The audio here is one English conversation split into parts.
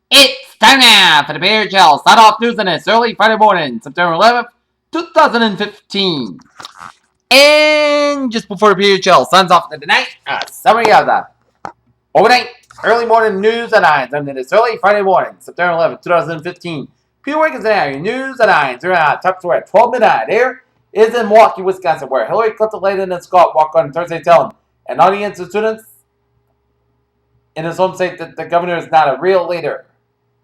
It's time now for the Bear Gel Start Off News on this early Friday morning, September 11th, 2015. And just before the Bear Gel signs off for the night, a summary of the overnight early morning news at 9 on this early Friday morning, September 11th, 2015. Peter Wiggins and your news at 9. Zero out top story at 12 midnight. Here is in Milwaukee, Wisconsin, where Hillary Clinton, Layden, and Scott walk on Thursday telling an audience of students in his home state that the governor is not a real leader.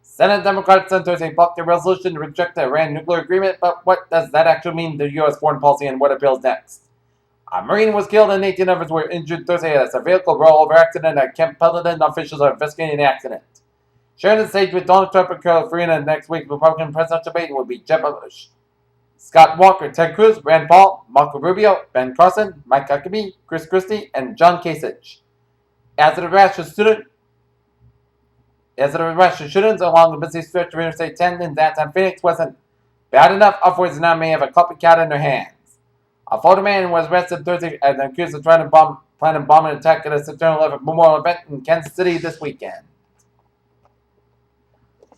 Senate Democrats on Thursday blocked a resolution to reject the Iran nuclear agreement, but what does that actually mean to U.S. foreign policy and what appeals next? A Marine was killed and 18 others were injured Thursday as a vehicle rollover accident at Camp Pendleton. Officials are investigating the accident. Sharing the stage with Donald Trump and Carol Farina next week's Republican presidential debate will be Jeb Bush, Scott Walker, Ted Cruz, Rand Paul, Marco Rubio, Ben Carson, Mike Huckabee, Chris Christie, and John Kasich. As it arrests shootings along the busy stretch of Interstate 10 in downtown Phoenix wasn't bad enough, upwards now may have a copycat in their hands. A Florida man was arrested Thursday and accused of trying to plan a bombing attack at a September 11th memorial event in Kansas City this weekend.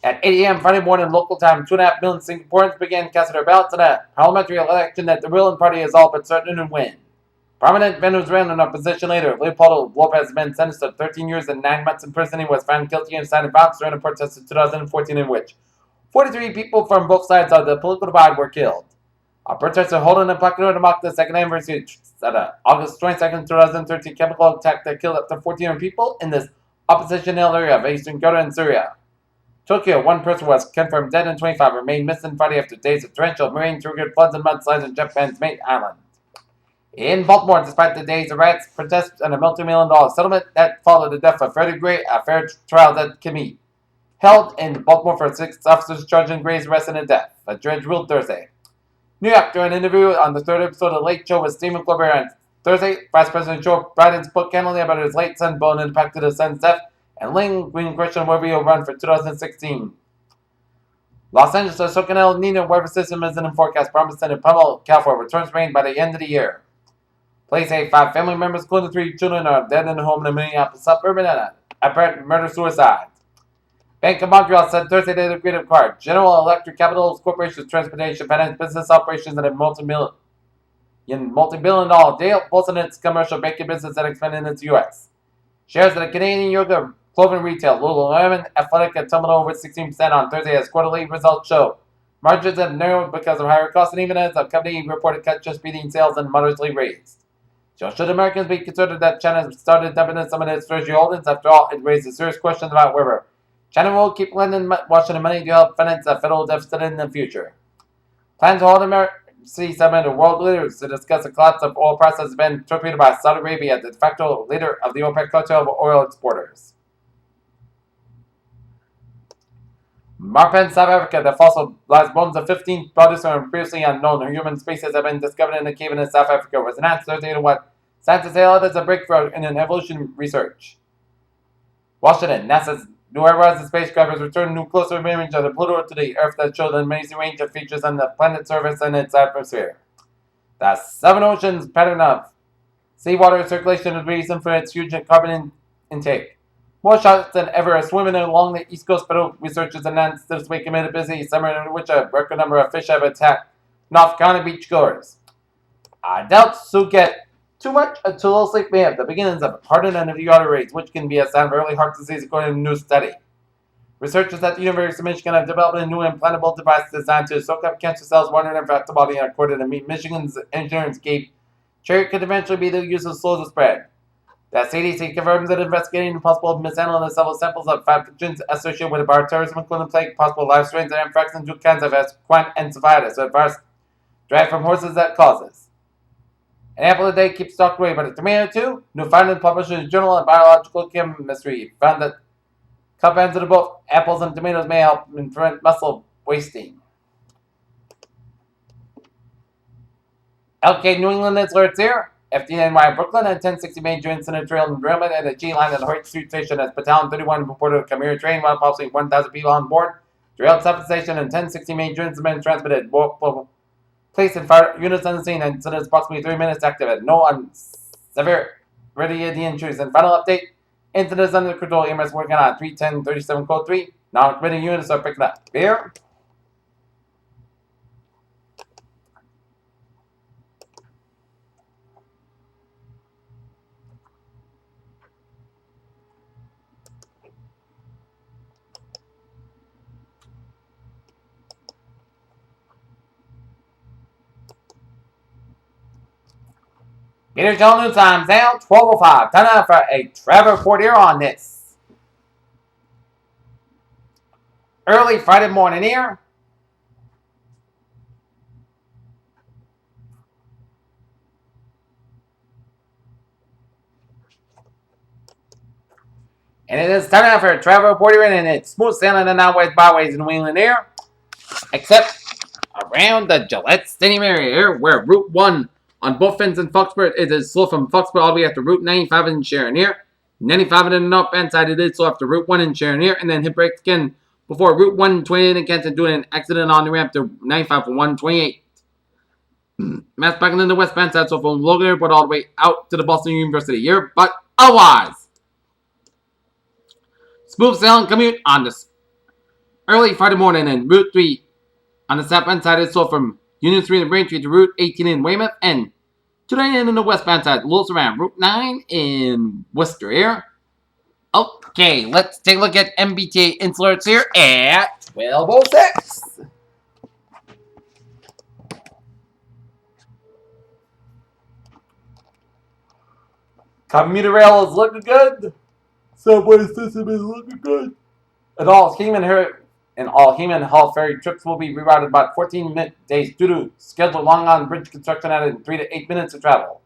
At 8 a.m. Friday morning local time, 2.5 million Singaporeans began casting their ballots in a parliamentary election that the ruling party is all but certain to win. Prominent Venezuelan opposition leader Leopoldo Lopez has been sentenced to 13 years and 9 months in prison. He was found guilty of inciting violence during a protest in 2014 in which 43 people from both sides of the political divide were killed. A protester holding a placard to mark the second anniversary at August 22, 2013 chemical attack that killed up to 14 people in this opposition-held area of eastern Ghouta and Syria. Tokyo, one person was confirmed dead and 25 remained missing Friday after days of torrential rain triggered floods and mudslides in Japan's main island. In Baltimore, despite the days of riots, protests, and a multi-million-dollar settlement that followed the death of Freddie Gray, a fair trial that can be held in Baltimore for 6 officers charged in Gray's arrest and death. A judge ruled Thursday. New York, during an interview on the third episode of The Late Show with Stephen Colbert on Thursday, Vice President Joe Biden spoke candidly about his late son Bo and the impact of his son's death and lingering question whether he'll run for 2016. Los Angeles, soaking El Nino weather system is in forecast promising in Pueblo, California returns rain by the end of the year. Police say 5 family members, including 3 children, are dead in a home in the Minneapolis suburb in an apparent murder-suicide. Bank of Montreal said Thursday they agreed to acquire General Electric Capital Corporation's transportation, finance, business operations, and a multi-billion-dollar deal, bolstering its commercial banking business that expanded into the U.S. Shares of the Canadian yoga clothing retail, Lululemon Athletic, had tumbled over 16% on Thursday as quarterly results show. Margins have narrowed because of higher costs, and even as the company reported cuts just beating sales and moderately raised. So should Americans be concerned that China started dumping in some of its treasury holdings? After all, it raises serious questions about whether China will keep lending Washington money to help finance a federal deficit in the future. Plans to hold an emergency summit of world leaders to discuss the collapse of oil prices has been torpedoed by Saudi Arabia, the de facto leader of the OPEC cartel of oil exporters. Marpen, South Africa, the fossilized bones of 15 producers of previously unknown human species have been discovered in a cave in South Africa. Was announced Thursday to what scientists hailed as a breakthrough in evolution research. Washington, NASA's New Horizons spacecraft has returned a new closer image of the Pluto to the Earth that showed an amazing range of features on the planet's surface and its atmosphere. The 7 oceans pattern of seawater circulation is the reason for its huge carbon intake. More shots than ever are swimming along the East Coast, but researchers announced this week amid a busy summer in which a record number of fish have attacked North Carolina beachgoers. Adults who get too much or too little sleep may have the beginnings of hardening of the arteries, which can be a sign of early heart disease, according to a new study. Researchers at the University of Michigan have developed a new implantable device designed to soak up cancer cells wandering throughout the body, and according to Michigan's engineering gate, cherry could eventually be the use of slow to spread. The CDC confirms that investigating the possible mishandling of several samples of pathogens associated with bioterrorism, including plague, possible live strains of anthrax, and 2 kinds of equine encephalitis, a virus derived from horses that causes. An apple a day keeps stocked away, but a tomato too? New finding published in the Journal of Biological Chemistry found that compounds in both apples and tomatoes may help prevent muscle wasting. LK New England is where it's here. FDNY Brooklyn and 1060 Main Joint Center Trail in Derailment at the G line at the Hoyt Street Station as Battalion 31 reported a commuter train while possibly 1,000 people on board. Derailed South Station and 1060 Main Joint Cement transmitted. Police and fire units on the scene and incident approximately 3 minutes active. No severity of the injuries. And final update, incidents under control. EMS working on 310-37 code 3. Non-committing units are picking up. Here. Peter Jones times now 12:05. Time out for a Trevor Portier on this early Friday morning here. And it is time out for Trevor Portier, and it's smooth sailing and not ways byways in New England here, except around the Gillette Stadium area here, where Route 1 on both ends in Foxborough, it is slow from Foxborough all the way up to Route 95 in Sharon here. 95 on the northbound side, it is slow after Route 1 in Sharon here, and then hit brakes again before Route 128 in Kenton, doing an accident on the ramp to 95 for 128. Mass back in the westbound side, so from Logan Airport all the way out to the Boston University here, but otherwise, smooth sailing commute on this early Friday morning, and Route 3 on the southbound side is so from Union Street in Braintree to Route 18 in Weymouth, and to the end in the westbound side, Lewis around Route 9 in Worcester here. Okay, let's take a look at MBTA inserts here at 12:06. Commuter rail is looking good. Subway system is looking good. And all Heman Hall ferry trips will be rerouted about 14 days due to scheduled long on bridge construction added 3 to 8 minutes of travel.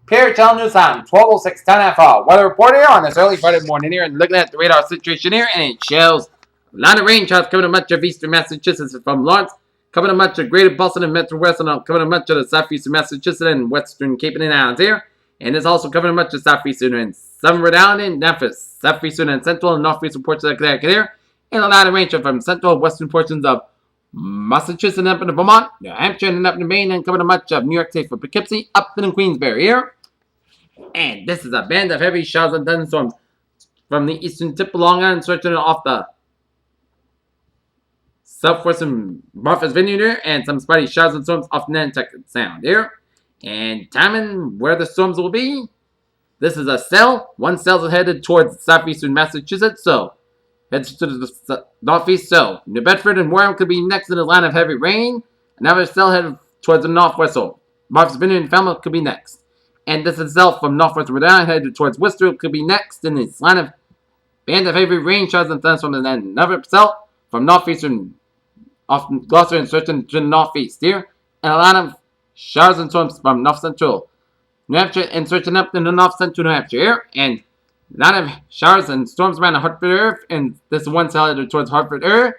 Pierre Channel News Time, 12:06, 10 weather report here on this early Friday morning here, and looking at the radar situation here, and it shows a lot of rain showers coming to much of eastern Massachusetts from Lawrence, coming to much of greater Boston and Metro West, and coming to much of the southeastern Massachusetts and western Cape and Islands here. And it's also covering much of southeastern and some Rhode Island and Memphis, southeastern and central and northeastern portions of Connecticut here, and a lot of rain from central and western portions of Massachusetts and up into Vermont, New Hampshire and up into Maine, and covering much of New York State from Poughkeepsie up in Queensbury here. And this is a band of heavy showers and thunderstorms from the eastern tip of Long Island, stretching off the southwestern Martha's Vineyard here, and some spotty showers and storms off Nantucket Sound here. And timing where the storms will be. This is a cell. One cell is headed towards southeastern Massachusetts, so heads to the northeast. So New Bedford and Wareham could be next in the line of heavy rain. Another cell headed towards the northwest, so Martha's Vineyard and Falmouth could be next. And this itself from northwest Rhode Island headed towards Worcester could be next in this line of band of heavy rain showers and thunderstorms, and then another cell from northeastern off Gloucester and stretching to the northeast here, and a lot of showers and storms from north central New Hampshire and stretching up in the north central New Hampshire here, and a lot of showers and storms around the Hartford area, and this one cell headed towards Hartford area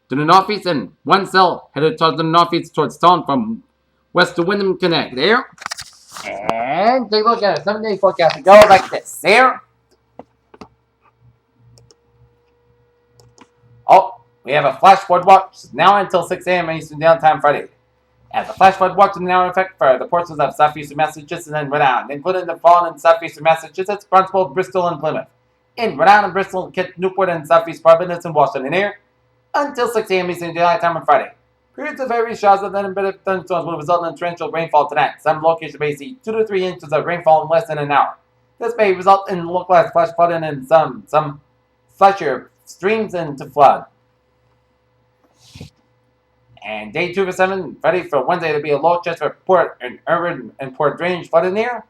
to the northeast, and one cell headed towards the northeast towards Taunton from west to Wyndham, Connecticut here. And take a look at a 7-day forecast to go like this here. Oh, we have a flash flood watch now until 6 a.m. Eastern Daylight Time Friday. As the flash flood watch is now in effect for the portions of southeastern Massachusetts and Rhode Island, including the fallen in southeastern Massachusetts, Barnstable, Bristol, and Plymouth. In Rhode Island, Bristol, Kent, Newport, and southeast Providence and Washington here until 6 a.m. Eastern Daylight Time on Friday. Periods of heavy showers and then a bit of thunderstorms will result in torrential rainfall tonight. Some locations may see 2 to 3 inches of rainfall in less than an hour. This may result in localized flash flooding and some flashier streams into flood. And day 2 for 7, ready for Wednesday to be a low chance for port and urban and port drainage flooding here.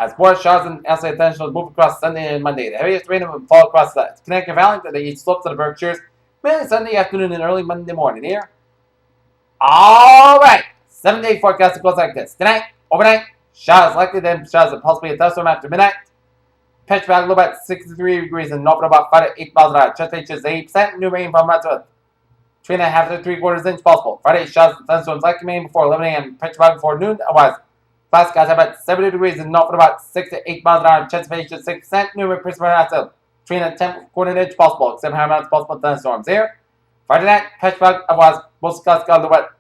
As port showers and isolated thunderstorms move across Sunday and Monday, the heaviest rain will fall across the Connecticut Valley to the east slopes of the Berkshires, mainly Sunday afternoon and early Monday morning here. Alright, 7-day forecast goes like this. Tonight, overnight, showers likely, then showers and possibly a thunderstorm after midnight. Pitch back low about 63 degrees and north about 5 to 8 miles an hour. Chance is 80%. New rain from about 2.5 to 3/4 inch possible. Friday, showers and thunderstorms likely mainly before 11 a.m. Pitch back before noon. Otherwise, cloud skies about 70 degrees and north about 6 to 8 miles an hour. Chance is 6%. New rain precipitation 3 to 10/4 inch possible. Except high amounts possible thunderstorms here. Friday night, pitch back. Otherwise, most clouds got about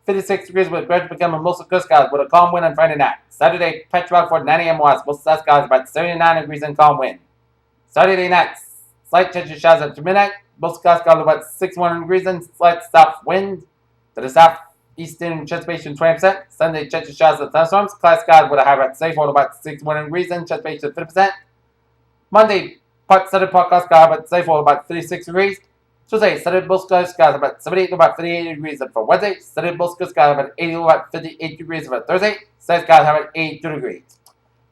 56 degrees with gradually becoming mostly good skies with a calm wind on Friday night. Saturday, pitch back for 9 a.m. west. Most clouds skies about 79 degrees and calm wind. Saturday night, Slight change of showers at midnight. Most skies got about 61 degrees and slight south wind to the southeastern anticipation 20%. Sunday change of showers and thunderstorms. Cloud skies with a high rate safe hold about 61 degrees and anticipation 50%. Monday, part southern part skies about safe hold about 36 degrees. Tuesday, southern both skies about 78 to about 58 degrees. And for Wednesday, southern both skies about 80 to about 58 degrees. For Thursday, southern skies about 82 degrees.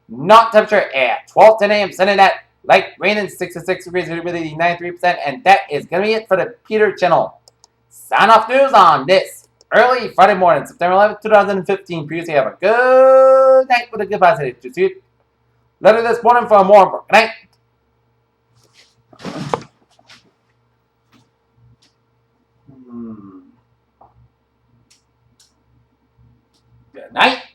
Not temperature at 12:10 a.m. Sunday night. Light rain and 66 degrees, humidity 93%, and that is going to be it for the Peter channel. Sign off news on this early Friday morning, September 11th, 2015. Please have a good night with a good positive. To see you later this morning for more. Good night. Good night.